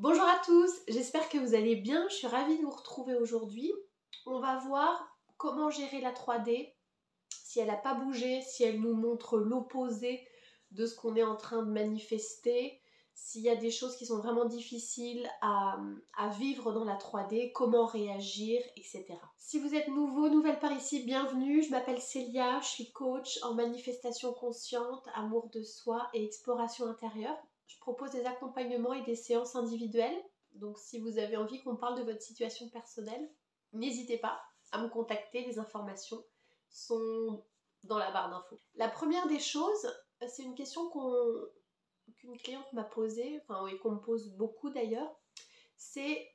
Bonjour à tous, j'espère que vous allez bien, je suis ravie de vous retrouver aujourd'hui. On va voir comment gérer la 3D, si elle n'a pas bougé, si elle nous montre l'opposé de ce qu'on est en train de manifester, s'il y a des choses qui sont vraiment difficiles à vivre dans la 3D, comment réagir, etc. Si vous êtes nouveau, nouvelle par ici, bienvenue, je m'appelle Célia, je suis coach en manifestation consciente, amour de soi et exploration intérieure. Je propose des accompagnements et des séances individuelles, donc si vous avez envie qu'on parle de votre situation personnelle, n'hésitez pas à me contacter, les informations sont dans la barre d'infos. La première des choses, c'est une question qu'une cliente m'a posée, et qu'on me pose beaucoup d'ailleurs, c'est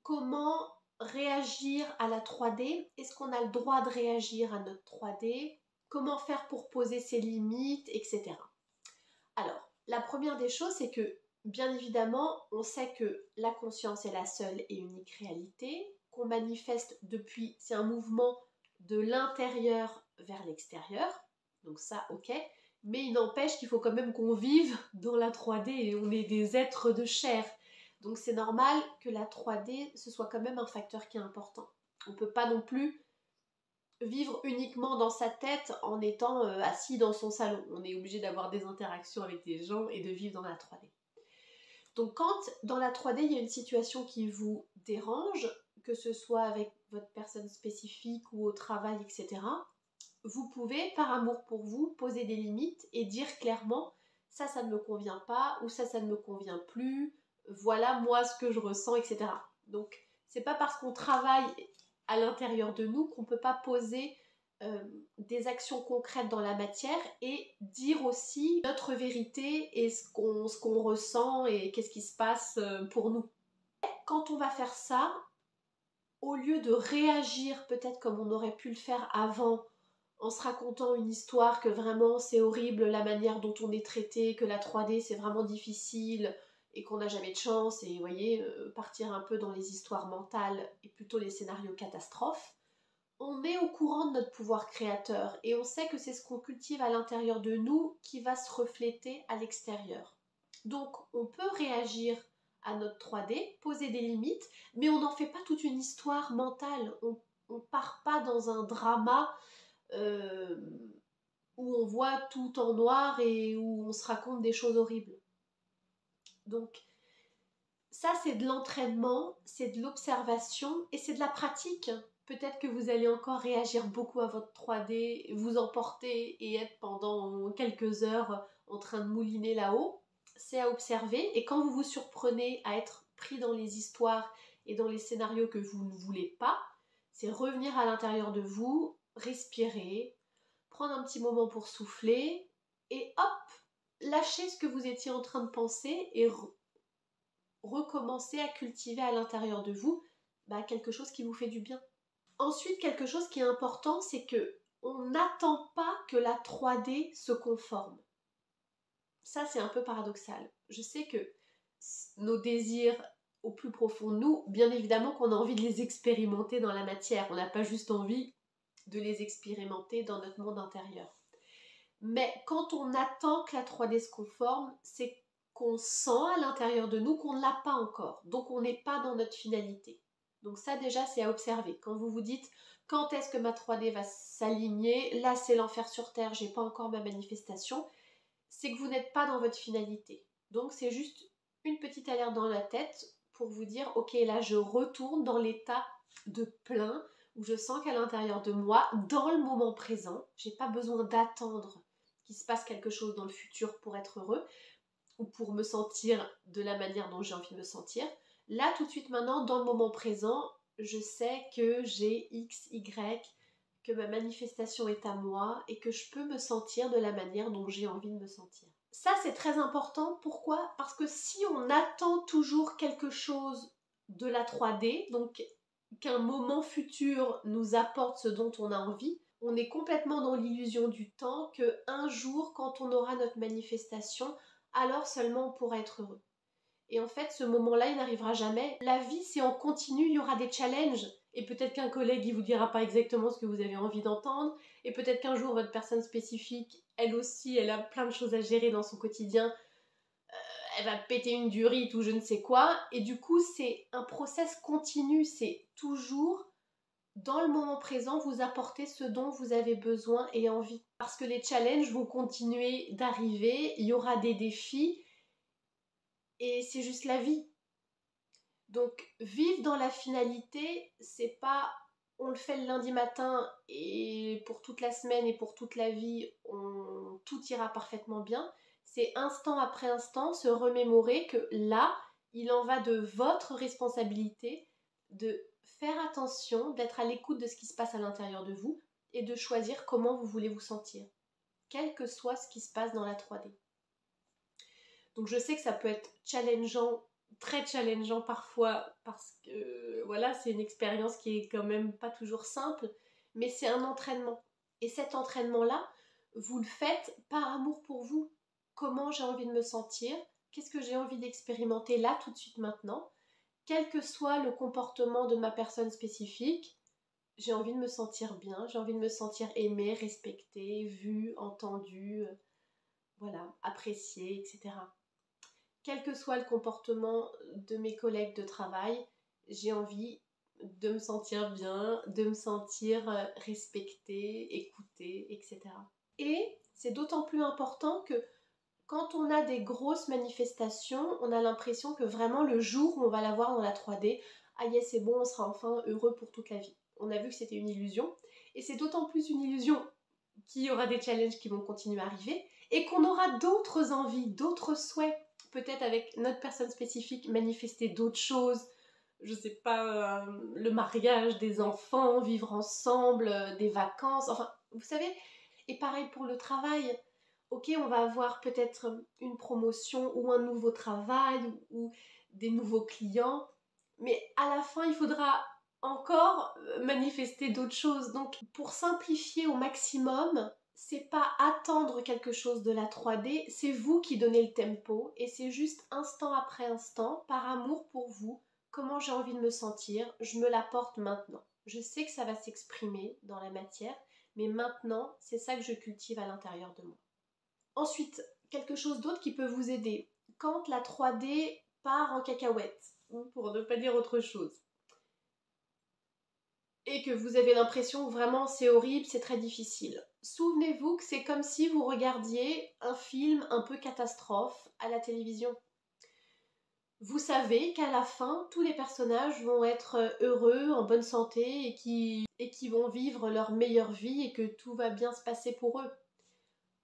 comment réagir à la 3D. Est-ce qu'on a le droit de réagir à notre 3D? Comment faire pour poser ses limites, etc. Alors, la première des choses, c'est que, bien évidemment, on sait que la conscience est la seule et unique réalité, qu'on manifeste depuis, c'est un mouvement de l'intérieur vers l'extérieur, donc ça, ok, mais il n'empêche qu'il faut quand même qu'on vive dans la 3D et on est des êtres de chair, donc c'est normal que la 3D, ce soit quand même un facteur qui est important. On ne peut pas non plus vivre uniquement dans sa tête en étant assis dans son salon. On est obligé d'avoir des interactions avec des gens et de vivre dans la 3D. Donc quand dans la 3D il y a une situation qui vous dérange, que ce soit avec votre personne spécifique ou au travail, etc., vous pouvez, par amour pour vous, poser des limites et dire clairement ça ne me convient pas ou ça ne me convient plus, voilà moi ce que je ressens, etc. Donc c'est pas parce qu'on travaille à l'intérieur de nous qu'on peut pas poser des actions concrètes dans la matière et dire aussi notre vérité et ce qu'on ressent et qu'est-ce qui se passe pour nous. Quand on va faire ça, au lieu de réagir peut-être comme on aurait pu le faire avant, en se racontant une histoire que vraiment c'est horrible la manière dont on est traité, que la 3D c'est vraiment difficile et qu'on n'a jamais de chance, et vous voyez, partir un peu dans les histoires mentales et plutôt les scénarios catastrophes, on est au courant de notre pouvoir créateur et on sait que c'est ce qu'on cultive à l'intérieur de nous qui va se refléter à l'extérieur. Donc on peut réagir à notre 3D, poser des limites, mais on n'en fait pas toute une histoire mentale. On ne part pas dans un drama où on voit tout en noir et où on se raconte des choses horribles. Donc ça c'est de l'entraînement, c'est de l'observation et c'est de la pratique. Peut-être que vous allez encore réagir beaucoup à votre 3D, vous emporter et être pendant quelques heures en train de mouliner là-haut. C'est à observer, et quand vous vous surprenez à être pris dans les histoires et dans les scénarios que vous ne voulez pas, c'est revenir à l'intérieur de vous, respirer, prendre un petit moment pour souffler et hop, lâcher ce que vous étiez en train de penser et recommencer à cultiver à l'intérieur de vous quelque chose qui vous fait du bien. Ensuite, quelque chose qui est important, c'est que on n'attend pas que la 3D se conforme. Ça, c'est un peu paradoxal. Je sais que nos désirs au plus profond de nous, bien évidemment qu'on a envie de les expérimenter dans la matière. On n'a pas juste envie de les expérimenter dans notre monde intérieur. Mais quand on attend que la 3D se conforme, c'est qu'on sent à l'intérieur de nous qu'on ne l'a pas encore. Donc on n'est pas dans notre finalité. Donc ça déjà c'est à observer. Quand vous vous dites quand est-ce que ma 3D va s'aligner, là c'est l'enfer sur terre, j'ai pas encore ma manifestation, c'est que vous n'êtes pas dans votre finalité. Donc c'est juste une petite alerte dans la tête pour vous dire ok, là je retourne dans l'état de plein où je sens qu'à l'intérieur de moi, dans le moment présent, j'ai pas besoin d'attendre qu'il se passe quelque chose dans le futur pour être heureux ou pour me sentir de la manière dont j'ai envie de me sentir. Là, tout de suite maintenant, dans le moment présent, je sais que j'ai X, Y, que ma manifestation est à moi et que je peux me sentir de la manière dont j'ai envie de me sentir. Ça, c'est très important. Pourquoi? Parce que si on attend toujours quelque chose de la 3D, donc qu'un moment futur nous apporte ce dont on a envie, on est complètement dans l'illusion du temps que un jour, quand on aura notre manifestation, alors seulement on pourra être heureux. Et en fait, ce moment-là, il n'arrivera jamais. La vie, c'est en continu, il y aura des challenges. Et peut-être qu'un collègue, il vous dira pas exactement ce que vous avez envie d'entendre. Et peut-être qu'un jour, votre personne spécifique, elle aussi, elle a plein de choses à gérer dans son quotidien. elle va péter une durite ou je ne sais quoi. Et du coup, c'est un process continu, c'est toujours dans le moment présent, vous apportez ce dont vous avez besoin et envie. Parce que les challenges vont continuer d'arriver, il y aura des défis et c'est juste la vie. Donc, vivre dans la finalité, c'est pas on le fait le lundi matin et pour toute la semaine et pour toute la vie, tout ira parfaitement bien. C'est instant après instant se remémorer que là, il en va de votre responsabilité de faire attention, d'être à l'écoute de ce qui se passe à l'intérieur de vous et de choisir comment vous voulez vous sentir, quel que soit ce qui se passe dans la 3D. Donc je sais que ça peut être challengeant, très challengeant parfois, parce que voilà, c'est une expérience qui est quand même pas toujours simple, mais c'est un entraînement. Et cet entraînement-là, vous le faites par amour pour vous. Comment j'ai envie de me sentir? Qu'est-ce que j'ai envie d'expérimenter là, tout de suite, maintenant? Quel que soit le comportement de ma personne spécifique, j'ai envie de me sentir bien, j'ai envie de me sentir aimée, respectée, vue, entendue, voilà, appréciée, etc. Quel que soit le comportement de mes collègues de travail, j'ai envie de me sentir bien, de me sentir respectée, écoutée, etc. Et c'est d'autant plus important que quand on a des grosses manifestations, on a l'impression que vraiment le jour où on va la voir dans la 3D, ah yes, c'est bon, on sera enfin heureux pour toute la vie. On a vu que c'était une illusion, et c'est d'autant plus une illusion qu'il y aura des challenges qui vont continuer à arriver, et qu'on aura d'autres envies, d'autres souhaits, peut-être avec notre personne spécifique, manifester d'autres choses, je sais pas, le mariage, des enfants, vivre ensemble, des vacances, enfin, vous savez, et pareil pour le travail. Ok, on va avoir peut-être une promotion ou un nouveau travail ou des nouveaux clients, mais à la fin, il faudra encore manifester d'autres choses. Donc, pour simplifier au maximum, c'est pas attendre quelque chose de la 3D, c'est vous qui donnez le tempo et c'est juste instant après instant, par amour pour vous, comment j'ai envie de me sentir, je me l'apporte maintenant. Je sais que ça va s'exprimer dans la matière, mais maintenant, c'est ça que je cultive à l'intérieur de moi. Ensuite, quelque chose d'autre qui peut vous aider. Quand la 3D part en cacahuète, pour ne pas dire autre chose, et que vous avez l'impression que vraiment c'est horrible, c'est très difficile. Souvenez-vous que c'est comme si vous regardiez un film un peu catastrophe à la télévision. Vous savez qu'à la fin, tous les personnages vont être heureux, en bonne santé et qui vont vivre leur meilleure vie et que tout va bien se passer pour eux.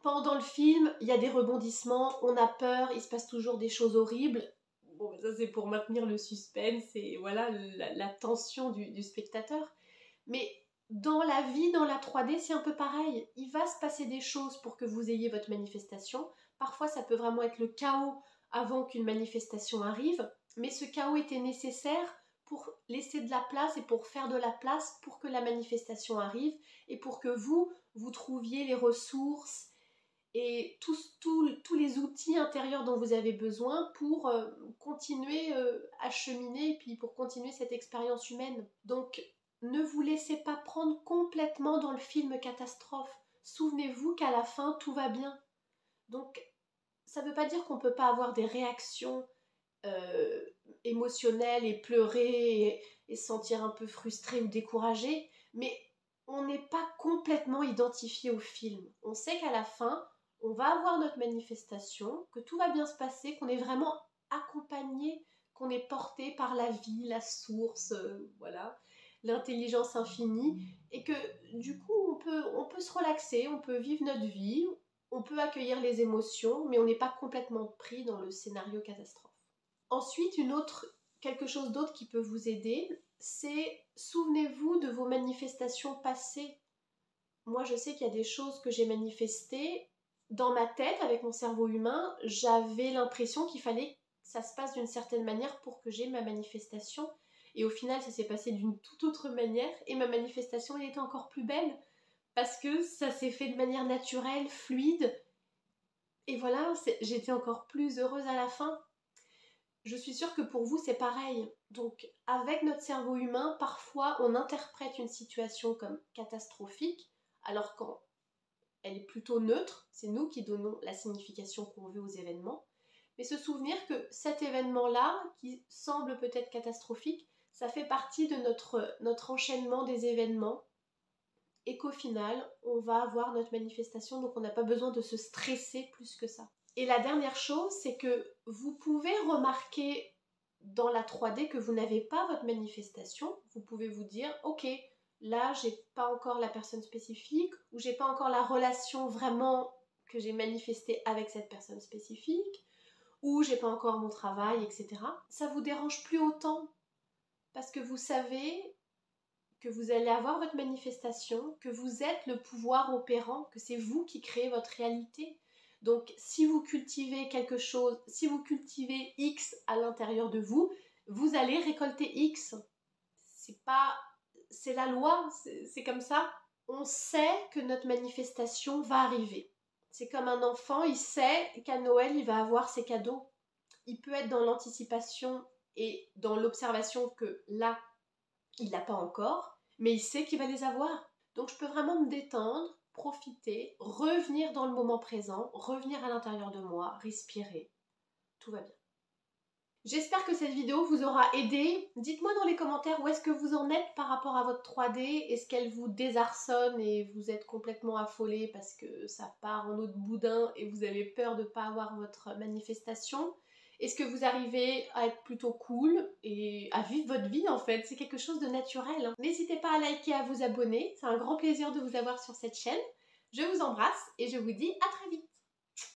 Pendant le film, il y a des rebondissements, on a peur, il se passe toujours des choses horribles. Bon, ça c'est pour maintenir le suspense et voilà la tension du spectateur. Mais dans la vie, dans la 3D, c'est un peu pareil. Il va se passer des choses pour que vous ayez votre manifestation. Parfois, ça peut vraiment être le chaos avant qu'une manifestation arrive, mais ce chaos était nécessaire pour laisser de la place et pour faire de la place pour que la manifestation arrive et pour que vous trouviez les ressources et tous les outils intérieurs dont vous avez besoin pour continuer à cheminer et puis pour continuer cette expérience humaine. Donc, ne vous laissez pas prendre complètement dans le film catastrophe. Souvenez-vous qu'à la fin, tout va bien. Donc, ça ne veut pas dire qu'on ne peut pas avoir des réactions émotionnelles et pleurer et se sentir un peu frustré ou découragé, mais on n'est pas complètement identifié au film. On sait qu'à la fin, on va avoir notre manifestation, que tout va bien se passer, qu'on est vraiment accompagné, qu'on est porté par la vie, la source, voilà, l'intelligence infinie, et que du coup on peut se relaxer, on peut vivre notre vie, on peut accueillir les émotions, mais on n'est pas complètement pris dans le scénario catastrophe. Ensuite, quelque chose d'autre qui peut vous aider, c'est souvenez-vous de vos manifestations passées. Moi, je sais qu'il y a des choses que j'ai manifestées dans ma tête, avec mon cerveau humain, j'avais l'impression qu'il fallait que ça se passe d'une certaine manière pour que j'aie ma manifestation. Et au final, ça s'est passé d'une toute autre manière et ma manifestation, elle était encore plus belle parce que ça s'est fait de manière naturelle, fluide. Et voilà, j'étais encore plus heureuse à la fin. Je suis sûre que pour vous, c'est pareil. Donc, avec notre cerveau humain, parfois, on interprète une situation comme catastrophique, alors quand elle est plutôt neutre, c'est nous qui donnons la signification qu'on veut aux événements. mais se souvenir que cet événement-là, qui semble peut-être catastrophique, ça fait partie de notre enchaînement des événements et qu'au final, on va avoir notre manifestation, donc on n'a pas besoin de se stresser plus que ça. Et la dernière chose, c'est que vous pouvez remarquer dans la 3D que vous n'avez pas votre manifestation. Vous pouvez vous dire, ok, là, j'ai pas encore la personne spécifique ou j'ai pas encore la relation vraiment que j'ai manifestée avec cette personne spécifique ou j'ai pas encore mon travail, etc. Ça vous dérange plus autant parce que vous savez que vous allez avoir votre manifestation, que vous êtes le pouvoir opérant, que c'est vous qui créez votre réalité. Donc si vous cultivez quelque chose, si vous cultivez X à l'intérieur de vous, vous allez récolter X. C'est la loi, c'est comme ça. On sait que notre manifestation va arriver. C'est comme un enfant, il sait qu'à Noël, il va avoir ses cadeaux. Il peut être dans l'anticipation et dans l'observation que là, il n'a pas encore, mais il sait qu'il va les avoir. Donc je peux vraiment me détendre, profiter, revenir dans le moment présent, revenir à l'intérieur de moi, respirer. Tout va bien. J'espère que cette vidéo vous aura aidé. Dites-moi dans les commentaires où est-ce que vous en êtes par rapport à votre 3D. Est-ce qu'elle vous désarçonne et vous êtes complètement affolé parce que ça part en eau de boudin et vous avez peur de ne pas avoir votre manifestation? Est-ce que vous arrivez à être plutôt cool et à vivre votre vie en fait? C'est quelque chose de naturel, hein. N'hésitez pas à liker, à vous abonner. C'est un grand plaisir de vous avoir sur cette chaîne. Je vous embrasse et je vous dis à très vite.